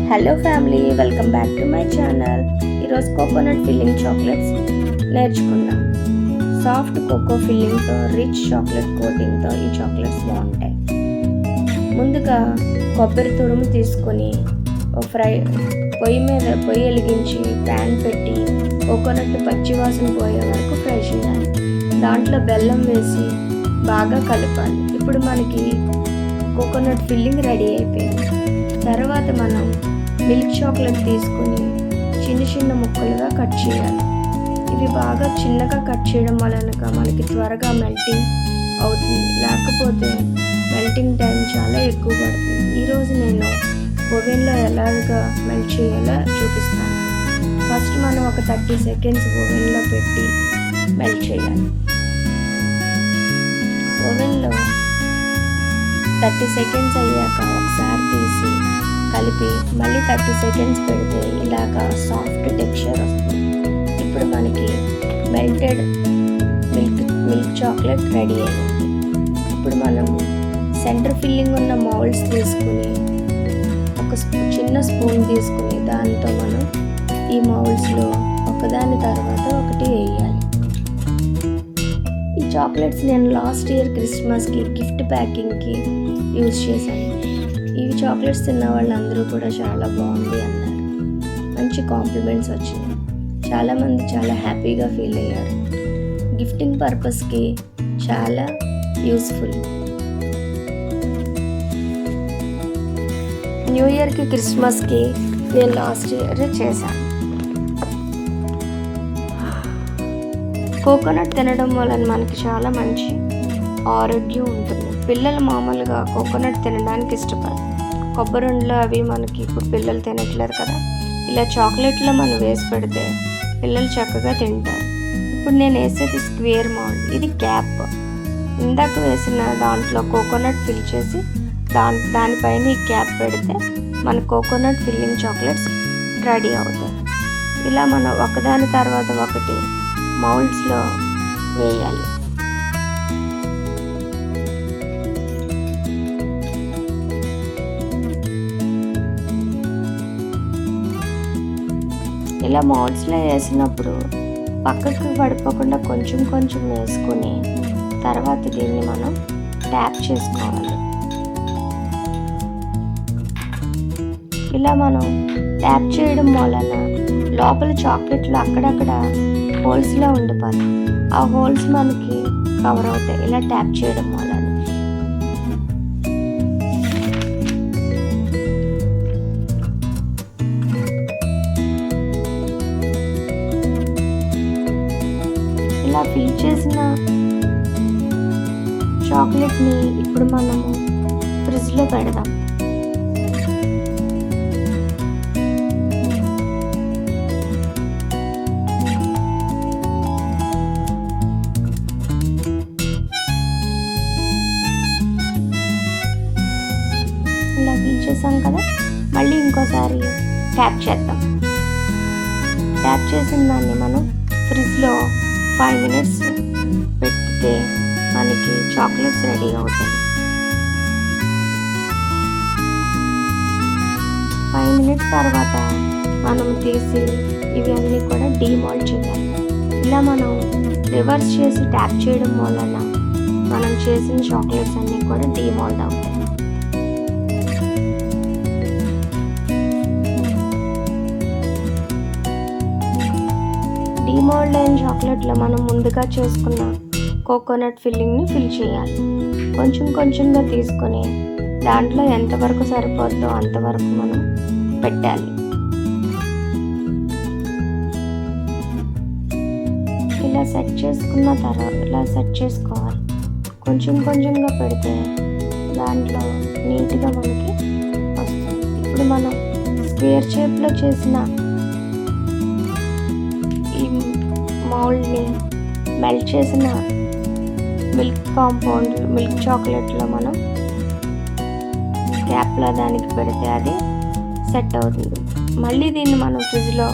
Hello family, welcome back to my channel. ఈరోజు coconut filling chocolates నేర్చుకుందాం. Soft cocoa ఫిల్లింగ్తో rich chocolate కోటింగ్తో ఈ chocolates బాగుంటాయి. ముందుగా కొబ్బరి తురుము తీసుకొని పొయ్యి వెలిగించి ప్యాన్ పెట్టి కోకోనట్ పచ్చివాసన పోయే వరకు ఫ్రై చేయాలి. దాంట్లో బెల్లం వేసి బాగా కలపాలి. ఇప్పుడు మనకి కోకోనట్ ఫిల్లింగ్ రెడీ అయిపోయింది. తర్వాత మనం మిల్క్ చాక్లెట్ తీసుకుని చిన్న చిన్న ముక్కలుగా కట్ చేయాలి. ఇవి బాగా చిన్నగా కట్ చేయడం వలన మనకి త్వరగా మెల్టింగ్ అవుతుంది, లేకపోతే మెల్టింగ్ టైం చాలా ఎక్కువ పడుతుంది. ఈరోజు నేను ఓవెన్లో ఎలాగా మెల్ట్ చేయాలో చూపిస్తాను. ఫస్ట్ మనం ఒక 30 సెకండ్స్ ఓవెన్లో పెట్టి మెల్ట్ చేయాలి. ఓవెన్లో 30 సెకండ్స్ అయ్యాక ఒకసారి తీసి కలిపి మళ్ళీ 30 సెకండ్స్ పెడితే ఇలాగా సాఫ్ట్ టెక్స్చర్ వస్తుంది. ఇప్పుడు మనకి మెల్టెడ్ మిల్క్ చాక్లెట్ రెడీ అయింది. ఇప్పుడు మనము సెంటర్ ఫిల్లింగ్ ఉన్న మౌల్డ్స్ తీసుకుని ఒక చిన్న స్పూన్ తీసుకుని దాంతో మనం ఈ మౌల్డ్స్లో ఒకదాని తర్వాత ఒకటి వేయాలి. ఈ చాక్లెట్స్ నేను లాస్ట్ ఇయర్ క్రిస్మస్కి గిఫ్ట్ ప్యాకింగ్కి యూజ్ చేశాను. ఇవి చాక్లెట్స్ తిన్న వాళ్ళందరూ కూడా చాలా బాగుంది అన్నారు. మంచి కాంప్లిమెంట్స్ వచ్చినాయి. చాలామంది చాలా హ్యాపీగా ఫీల్ అయ్యారు. గిఫ్టింగ్ పర్పస్కి చాలా యూస్ఫుల్. న్యూ ఇయర్కి క్రిస్మస్కి నేను లాస్ట్ ఇయర్ చేశాను. కోకోనట్ తినడం వలన మనకి చాలా మంచి ఆరోగ్యం ఉంటుంది. పిల్లలు మామూలుగా కోకోనట్ తినడానికి ఇష్టపడరు. కొబ్బరి ఉండలు అవి మనకి ఇప్పుడు పిల్లలు తినట్లేదు కదా, ఇలా చాక్లెట్లో మనం వేసి పెడితే పిల్లలు చక్కగా తింటారు. ఇప్పుడు నేను వేసేది స్క్వేర్ మౌల్డ్. ఇది క్యాప్. ఇందాక వేసిన దాంట్లో కోకోనట్ ఫిల్ చేసి దానిపైన ఈ క్యాప్ పెడితే మన కోకోనట్ ఫిల్లింగ్ చాక్లెట్స్ రెడీ అవుతాయి. ఇలా మనం ఒకదాని తర్వాత ఒకటి మౌల్డ్స్లో వేయాలి. ఇలా మౌల్డ్స్లో వేసినప్పుడు పక్కకు పడిపోకుండా కొంచెం కొంచెం వేసుకొని తర్వాత దీన్ని మనం ట్యాప్ చేసుకోవాలి. ఇలా మనం ట్యాప్ చేయడం వలన లోపల చాక్లెట్లు అక్కడక్కడ హోల్స్లో ఉండిపోతాయి. ఆ హోల్స్ మనకి కవర్ అవుతాయి ఇలా ట్యాప్ చేయడం వలన. ఇలా ఫిల్ చేసిన చాక్లెట్ని ఇప్పుడు మనము ఫ్రిడ్జ్లో పెడదాం. ఇలా ఫిల్ చేసాం కదా, మళ్ళీ ఇంకోసారి ట్యాప్ చేద్దాం. ట్యాప్ చేసిన దాన్ని మనం ఫ్రిడ్జ్లో 5 మినిట్స్ పెడితే మనకి చాక్లెట్స్ రెడీ అవుతాయి. 5 మినిట్స్ తర్వాత మనం తీసి ఇవి అన్నీ కూడా డీమోల్డ్ చేయాలి. ఇలా మనం రివర్స్ చేసి ట్యాప్ చేయడం వలన మనం చేసిన చాక్లెట్స్ అన్నీ కూడా డీమోల్డ్ అవుతాయి. డీమోల్డ్ అయిన చాక్లెట్లో మనం ముందుగా చేసుకున్న కోకోనట్ ఫిల్లింగ్ని ఫిల్ చేయాలి. కొంచెం కొంచెంగా తీసుకొని దాంట్లో ఎంతవరకు సరిపోద్దో అంతవరకు మనం పెట్టాలి. ఇలా సెట్ చేసుకున్న తర్వాత ఇలా సెట్ చేసుకోవాలి. కొంచెం కొంచెంగా పెడితే దాంట్లో నీట్గా మనకి వస్తుంది. ఇప్పుడు మనం స్క్వేర్ షేప్లో చేసిన ఈ మౌల్డ్ని మెల్ట్ చేసిన మిల్క్ చాక్లెట్లో మనం క్యాప్లో దానికి పెడితే అది సెట్ అవుతుంది. మళ్ళీ దీన్ని మనం ఫ్రిడ్జ్లో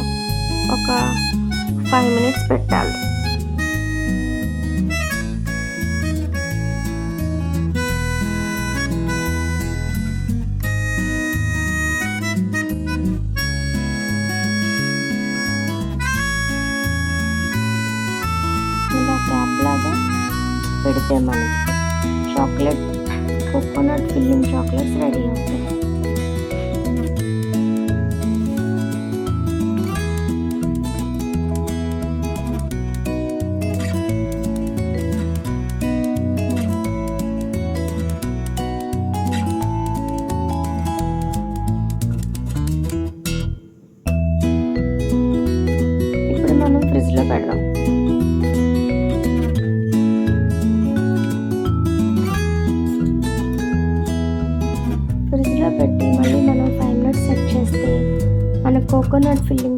ఒక 5 మినిట్స్ పెట్టాలి. పెడితే మనకి chocolate coconut filling chocolates ready అవుతాయి. ఇప్పుడు మనం ఫ్రిడ్జ్లో పెడదాం. ఫ్రిడ్జ్లో పెట్టి మళ్ళీ మనం 5 మినిట్స్ సెట్ చేస్తే మన కోకోనట్ ఫిల్లింగ్